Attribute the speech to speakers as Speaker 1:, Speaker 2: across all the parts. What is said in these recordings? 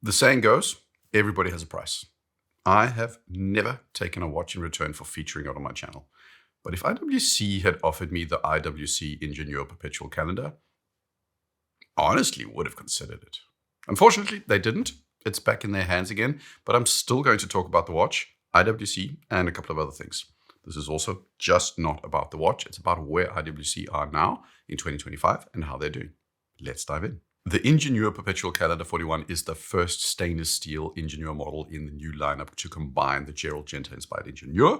Speaker 1: The saying goes, everybody has a price. I have never taken a watch in return for featuring it on my channel. But if IWC had offered me the IWC Ingenieur Perpetual calendar, I honestly would have considered it. Unfortunately, they didn't. It's back in their hands again, but I'm still going to talk about the watch, IWC, and a couple of other things. This is also just not about the watch. It's about where IWC are now in 2025 and how they're doing. Let's dive in. The Ingenieur Perpetual Calendar 41 is the first stainless steel Ingenieur model in the new lineup to combine the Gerald Genta-inspired Ingenieur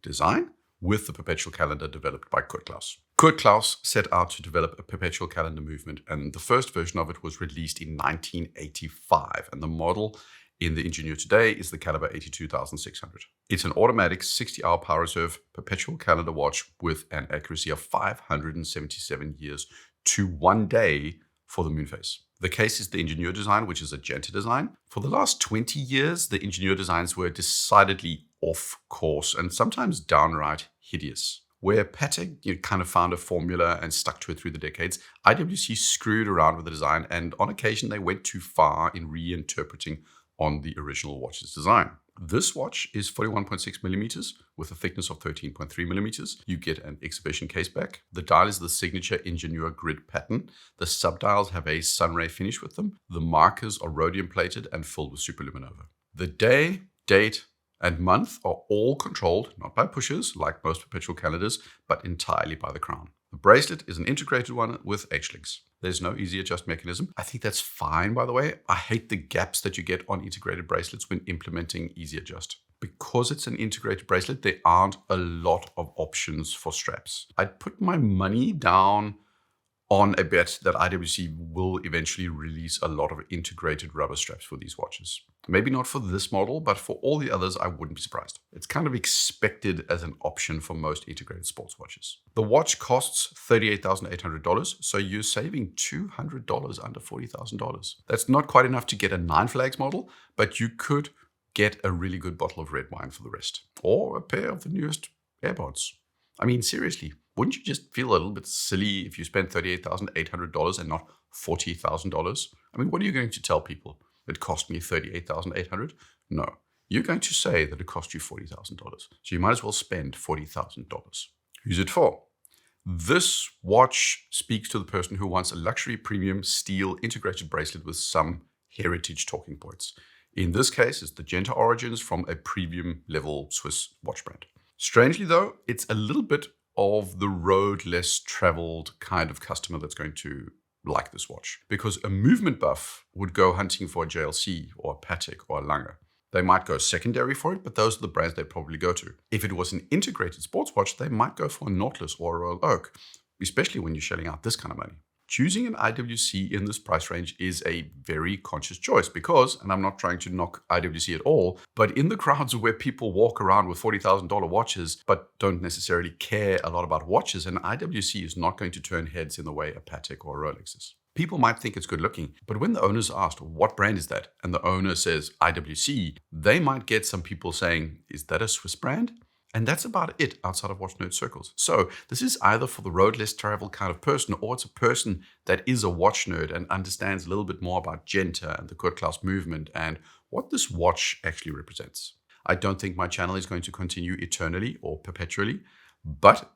Speaker 1: design with the Perpetual Calendar developed by Kurt Klaus. Kurt Klaus set out to develop a Perpetual Calendar movement, and the first version of it was released in 1985, and the model in the Ingenieur today is the Caliber 82600. It's an automatic 60-hour power reserve Perpetual Calendar watch with an accuracy of 577 years to 1 day for the moon phase. The case is the Ingenieur design, which is a Genta design. For the last 20 years, the Ingenieur designs were decidedly off course and sometimes downright hideous. Where Patek kind of found a formula and stuck to it through the decades, IWC screwed around with the design, and on occasion they went too far in reinterpreting on the original watch's design. This watch is 41.6 millimeters with a thickness of 13.3 millimeters. You get an exhibition case back. The dial is the signature Ingenieur grid pattern. The subdials have a sunray finish with them. The markers are rhodium plated and filled with superluminova. The day, date, and month are all controlled, not by pushers like most perpetual calendars, but entirely by the crown. The bracelet is an integrated one with H-links. There's no easy adjust mechanism. I think that's fine, by the way. I hate the gaps that you get on integrated bracelets when implementing easy adjust. Because it's an integrated bracelet, there aren't a lot of options for straps. I'd put my money down on a bet that IWC will eventually release a lot of integrated rubber straps for these watches. Maybe not for this model, but for all the others, I wouldn't be surprised. It's kind of expected as an option for most integrated sports watches. The watch costs $38,800, so you're saving $200 under $40,000. That's not quite enough to get a 9 flags model, but you could get a really good bottle of red wine for the rest, or a pair of the newest AirPods. I mean, seriously, wouldn't you just feel a little bit silly if you spent $38,800 and not $40,000? I mean, what are you going to tell people? It cost me $38,800? No, you're going to say that it cost you $40,000. So you might as well spend $40,000. Who's it for? This watch speaks to the person who wants a luxury premium steel integrated bracelet with some heritage talking points. In this case, it's the Genta origins from a premium level Swiss watch brand. Strangely though, it's a little bit of the road less traveled kind of customer that's going to like this watch, because a movement buff would go hunting for a JLC or a Patek or a Lange. They might go secondary for it, but those are the brands they'd probably go to. If it was an integrated sports watch, they might go for a Nautilus or a Royal Oak, especially when you're shelling out this kind of money. Choosing an IWC in this price range is a very conscious choice because, and I'm not trying to knock IWC at all, but in the crowds where people walk around with $40,000 watches but don't necessarily care a lot about watches, an IWC is not going to turn heads in the way a Patek or a Rolex is. People might think it's good looking, but when the owner's asked, what brand is that? And the owner says IWC, they might get some people saying, is that a Swiss brand? And that's about it outside of watch nerd circles. So this is either for the road less travel kind of person, or it's a person that is a watch nerd and understands a little bit more about Genta and the Kurt Klaus movement and what this watch actually represents. I don't think my channel is going to continue eternally or perpetually, but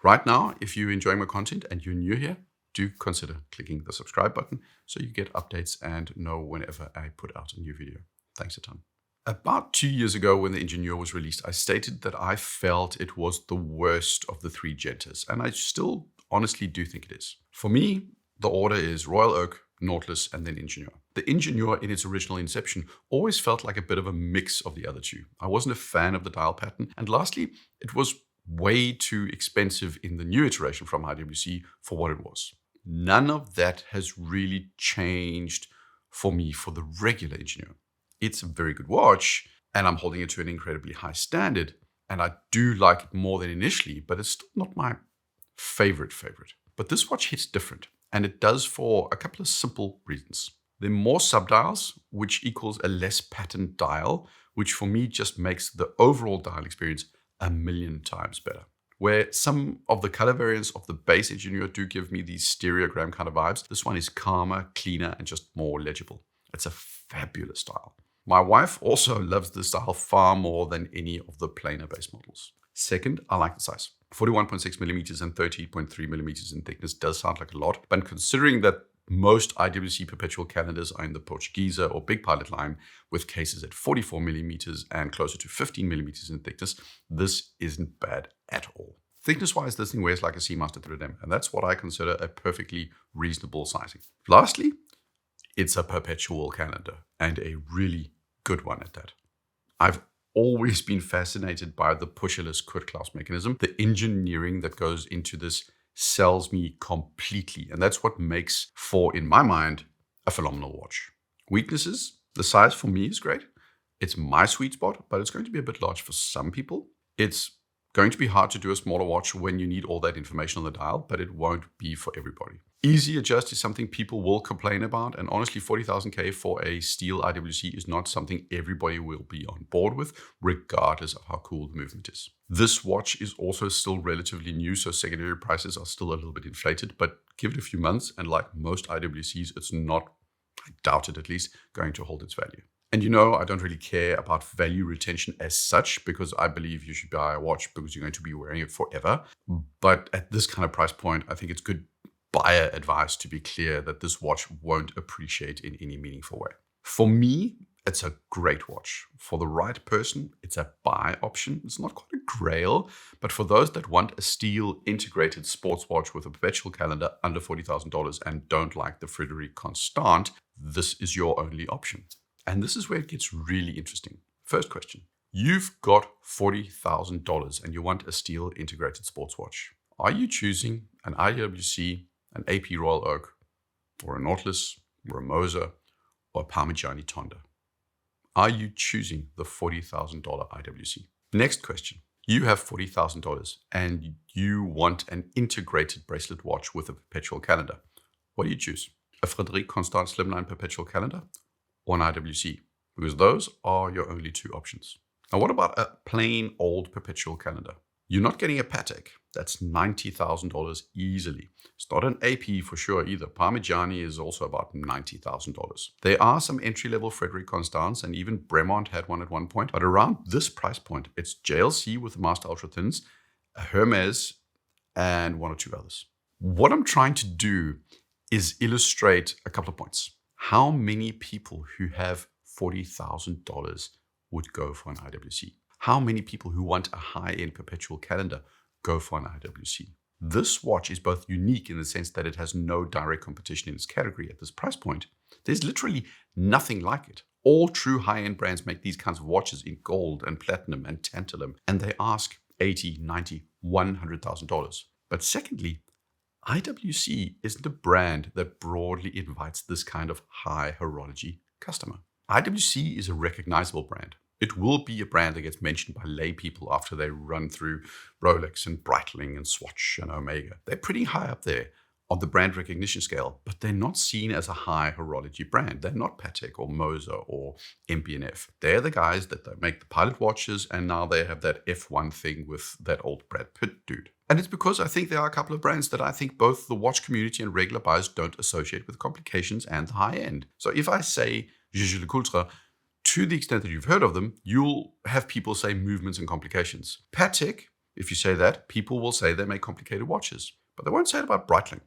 Speaker 1: right now, if you're enjoying my content and you're new here, do consider clicking the subscribe button so you get updates and know whenever I put out a new video. Thanks a ton. About 2 years ago when the Ingenieur was released, I stated that I felt it was the worst of the 3 Gentas, and I still honestly do think it is. For me, the order is Royal Oak, Nautilus, and then Ingenieur. The Ingenieur in its original inception always felt like a bit of a mix of the other two. I wasn't a fan of the dial pattern, and lastly, it was way too expensive in the new iteration from IWC for what it was. None of that has really changed for me for the regular Ingenieur. It's a very good watch, and I'm holding it to an incredibly high standard, and I do like it more than initially, but it's still not my favorite. But this watch hits different, and it does for a couple of simple reasons. There are more subdials, which equals a less patterned dial, which for me just makes the overall dial experience a million times better. Where some of the color variants of the base Ingenieur do give me these stereogram kind of vibes, this one is calmer, cleaner, and just more legible. It's a fabulous style. My wife also loves this style far more than any of the plainer base models. Second, I like the size. 41.6 millimeters and 30.3 millimeters in thickness does sound like a lot, but considering that most IWC Perpetual calendars are in the Portuguese or Big Pilot line with cases at 44 millimeters and closer to 15 millimeters in thickness, this isn't bad at all. Thickness-wise, this thing wears like a Seamaster 3M, and that's what I consider a perfectly reasonable sizing. Lastly, it's a perpetual calendar, and a really good one at that. I've always been fascinated by the pusherless Kurzklaus mechanism. The engineering that goes into this sells me completely, and that's what makes for, in my mind, a phenomenal watch. Weaknesses, the size for me is great. It's my sweet spot, but it's going to be a bit large for some people. It's going to be hard to do a smaller watch when you need all that information on the dial, but it won't be for everybody. Easy adjust is something people will complain about, and honestly, 40,000 K for a steel IWC is not something everybody will be on board with, regardless of how cool the movement is. This watch is also still relatively new, so secondary prices are still a little bit inflated, but give it a few months, and like most IWCs, it's not, I doubt it at least, going to hold its value. And you know, I don't really care about value retention as such, because I believe you should buy a watch because you're going to be wearing it forever. But at this kind of price point, I think it's good buyer advice to be clear that this watch won't appreciate in any meaningful way. For me, it's a great watch. For the right person, it's a buy option. It's not quite a grail, but for those that want a steel integrated sports watch with a perpetual calendar under $40,000 and don't like the Frederic Constant, this is your only option. And this is where it gets really interesting. First question. You've got $40,000 and you want a steel integrated sports watch. Are you choosing an IWC, an AP Royal Oak, or a Nautilus, or a Moser, or a Parmigiani Tonda? Are you choosing the $40,000 IWC? Next question. You have $40,000 and you want an integrated bracelet watch with a perpetual calendar. What do you choose? A Frederic Constant Slimline perpetual calendar or an IWC? Because those are your only two options. Now, what about a plain old perpetual calendar? You're not getting a Patek. That's $90,000 easily. It's not an AP for sure either. Parmigiani is also about $90,000. There are some entry-level Frederic Constants, and even Bremont had one at one point. But around this price point, it's JLC with the Master Ultra Thins, a Hermes, and one or two others. What I'm trying to do is illustrate a couple of points. How many people who have $40,000 would go for an IWC? How many people who want a high-end perpetual calendar go for an IWC? This watch is both unique in the sense that it has no direct competition in its category at this price point. There's literally nothing like it. All true high-end brands make these kinds of watches in gold and platinum and tantalum, and they ask $80,000, $90,000, $100,000. But secondly, IWC isn't a brand that broadly invites this kind of high horology customer. IWC is a recognizable brand. It will be a brand that gets mentioned by lay people after they run through Rolex and Breitling and Swatch and Omega. They're pretty high up there on the brand recognition scale, but they're not seen as a high horology brand. They're not Patek or Moser or MB&F. They're the guys that make the pilot watches, and now they have that F1 thing with that old Brad Pitt dude. And it's because I think there are a couple of brands that I think both the watch community and regular buyers don't associate with complications and the high end. So if I say Jaeger LeCoultre, to the extent that you've heard of them, you'll have people say movements and complications. Patek, if you say that, people will say they make complicated watches, but they won't say it about Breitling.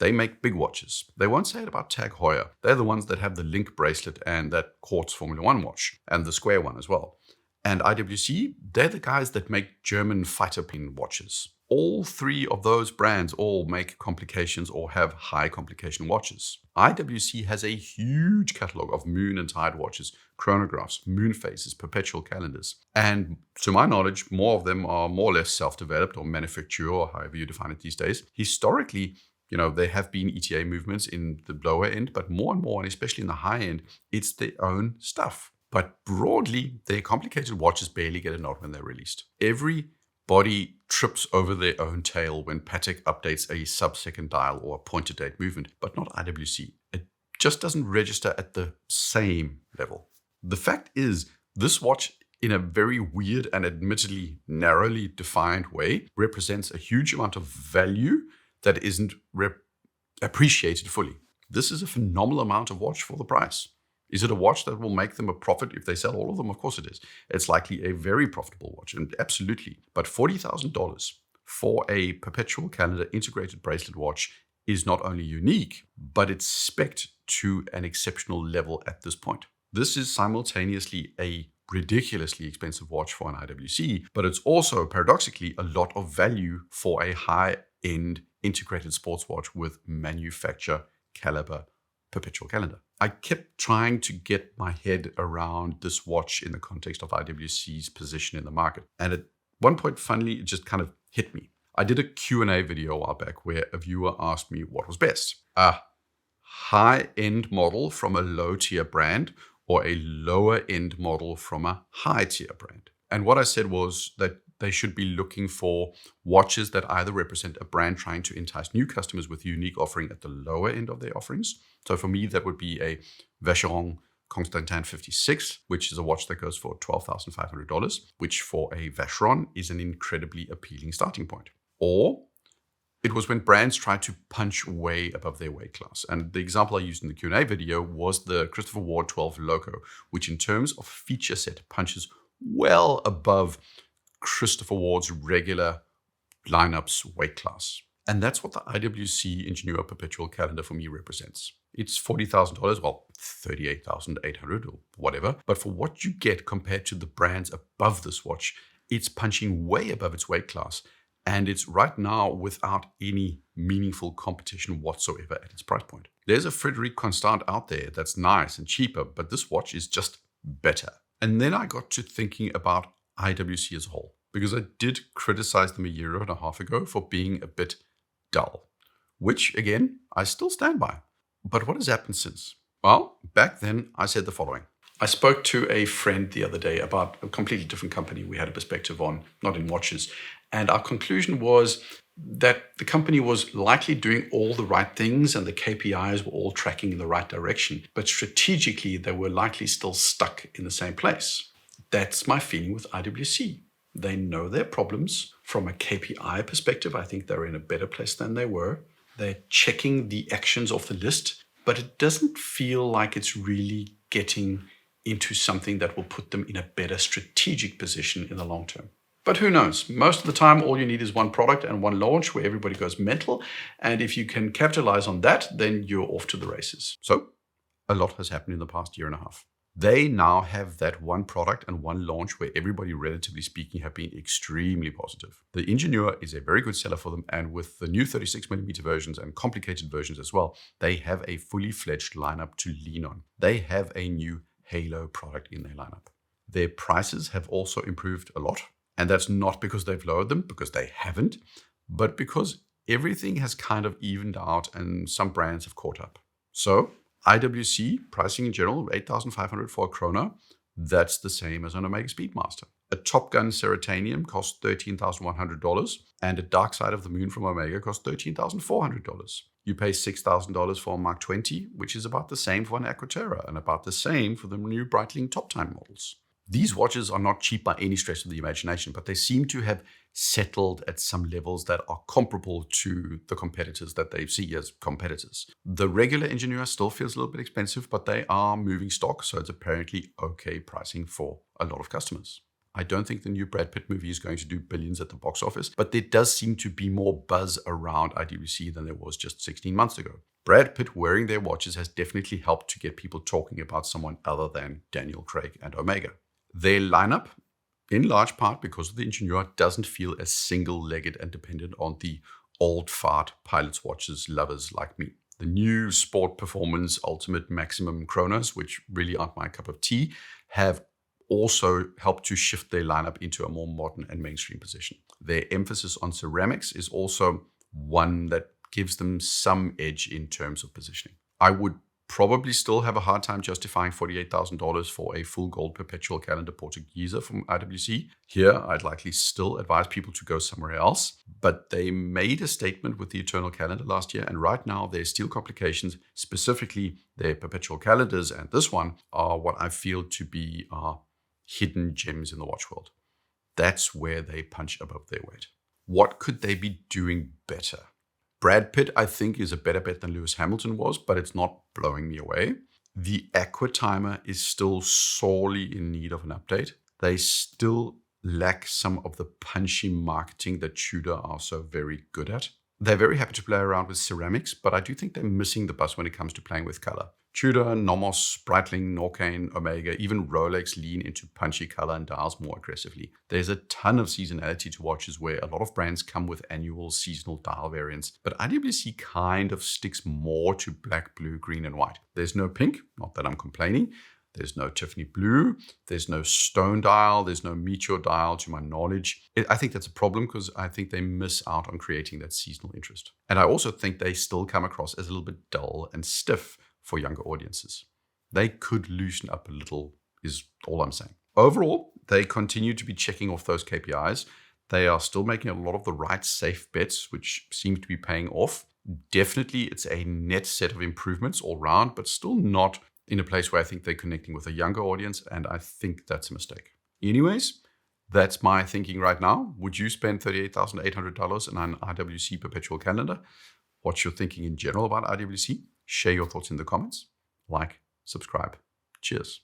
Speaker 1: They make big watches. They won't say it about Tag Heuer. They're the ones that have the Link bracelet and that Quartz Formula One watch, and the square one as well. And IWC, they're the guys that make German fighter plane watches. All three of those brands all make complications or have high complication watches. IWC has a huge catalog of moon and tide watches, chronographs, moon phases, perpetual calendars. And to my knowledge, more of them are more or less self-developed or manufactured, or however you define it these days. Historically, there have been ETA movements in the lower end, but more and more, and especially in the high end, it's their own stuff. But broadly, their complicated watches barely get a nod when they're released. Everybody trips over their own tail when Patek updates a sub-second dial or a point-to-date movement, but not IWC. It just doesn't register at the same level. The fact is, this watch, in a very weird and admittedly narrowly defined way, represents a huge amount of value that isn't appreciated fully. This is a phenomenal amount of watch for the price. Is it a watch that will make them a profit if they sell all of them? Of course it is. It's likely a very profitable watch, and absolutely. But $40,000 for a perpetual calendar integrated bracelet watch is not only unique, but it's spec'd to an exceptional level at this point. This is simultaneously a ridiculously expensive watch for an IWC, but it's also paradoxically a lot of value for a high-end integrated sports watch with manufacturer caliber perpetual calendar. I kept trying to get my head around this watch in the context of IWC's position in the market. And at one point, finally, it just kind of hit me. I did a Q&A video a while back where a viewer asked me what was best. A high-end model from a low-tier brand or a lower-end model from a high-tier brand. And what I said was that they should be looking for watches that either represent a brand trying to entice new customers with a unique offering at the lower end of their offerings. So for me, that would be a Vacheron Constantin 56, which is a watch that goes for $12,500, which for a Vacheron is an incredibly appealing starting point. Or it was when brands tried to punch way above their weight class. And the example I used in the Q&A video was the Christopher Ward 12 Loco, which in terms of feature set punches well above Christopher Ward's regular lineup's weight class. And that's what the IWC Ingenieur Perpetual calendar for me represents. It's $40,000, well, $38,800 or whatever. But for what you get compared to the brands above this watch, it's punching way above its weight class. And it's right now without any meaningful competition whatsoever at its price point. There's a Frederic Constant out there that's nice and cheaper, but this watch is just better. And then I got to thinking about IWC as a whole, because I did criticize them a year and a half ago for being a bit dull, which again, I still stand by. But what has happened since? Well, back then I said the following. I spoke to a friend the other day about a completely different company we had a perspective on, not in watches. And our conclusion was that the company was likely doing all the right things and the KPIs were all tracking in the right direction. But strategically, they were likely still stuck in the same place. That's my feeling with IWC. They know their problems. From a KPI perspective, I think they're in a better place than they were. They're checking the actions off the list, but it doesn't feel like it's really getting into something that will put them in a better strategic position in the long term. But who knows? Most of the time, all you need is one product and one launch where everybody goes mental. And if you can capitalize on that, then you're off to the races. So a lot has happened in the past year and a half. They now have that one product and one launch where everybody, relatively speaking, have been extremely positive. The Ingenieur is a very good seller for them. And with the new 36mm versions and complicated versions as well, they have a fully fledged lineup to lean on. They have a new Halo product in their lineup. Their prices have also improved a lot. And that's not because they've lowered them, because they haven't, but because everything has kind of evened out and some brands have caught up. So IWC pricing in general, 8,500 for a chrono, that's the same as an Omega Speedmaster. A Top Gun Ceratanium costs $13,100 and a Dark Side of the Moon from Omega costs $13,400. You pay $6,000 for a Mark 20, which is about the same for an Aquaterra and about the same for the new Breitling Top Time models. These watches are not cheap by any stretch of the imagination, but they seem to have settled at some levels that are comparable to the competitors that they see as competitors. The regular Ingenieur still feels a little bit expensive, but they are moving stock, so it's apparently okay pricing for a lot of customers. I don't think the new Brad Pitt movie is going to do billions at the box office, but there does seem to be more buzz around IWC than there was just 16 months ago. Brad Pitt wearing their watches has definitely helped to get people talking about someone other than Daniel Craig and Omega. Their lineup, in large part because of the Ingenieur, doesn't feel as single-legged and dependent on the old fart pilot's watches lovers like me. The new Sport Performance Ultimate Maximum Chronos, which really aren't my cup of tea, have also helped to shift their lineup into a more modern and mainstream position. Their emphasis on ceramics is also one that gives them some edge in terms of positioning. I would probably still have a hard time justifying $48,000 for a full gold perpetual calendar Portuguese from IWC. Here, I'd likely still advise people to go somewhere else, but they made a statement with the Eternal Calendar last year, and right now their steel complications, specifically their perpetual calendars and this one, are what I feel to be hidden gems in the watch world. That's where they punch above their weight. What could they be doing better? Brad Pitt, I think, is a better bet than Lewis Hamilton was, but it's not blowing me away. The Aqua Timer is still sorely in need of an update. They still lack some of the punchy marketing that Tudor are so very good at. They're very happy to play around with ceramics, but I do think they're missing the bus when it comes to playing with color. Tudor, Nomos, Breitling, Norcane, Omega, even Rolex lean into punchy color and dials more aggressively. There's a ton of seasonality to watches where a lot of brands come with annual seasonal dial variants, but IWC kind of sticks more to black, blue, green, and white. There's no pink, not that I'm complaining. There's no Tiffany blue, there's no stone dial, there's no meteor dial to my knowledge. I think that's a problem because I think they miss out on creating that seasonal interest. And I also think they still come across as a little bit dull and stiff for younger audiences. They could loosen up a little, is all I'm saying. Overall, they continue to be checking off those KPIs. They are still making a lot of the right safe bets, which seem to be paying off. Definitely, it's a net set of improvements all round, but still not in a place where I think they're connecting with a younger audience, and I think that's a mistake. Anyways, that's my thinking right now. Would you spend $38,800 on an IWC Perpetual calendar? What's your thinking in general about IWC? Share your thoughts in the comments. Like, subscribe. Cheers.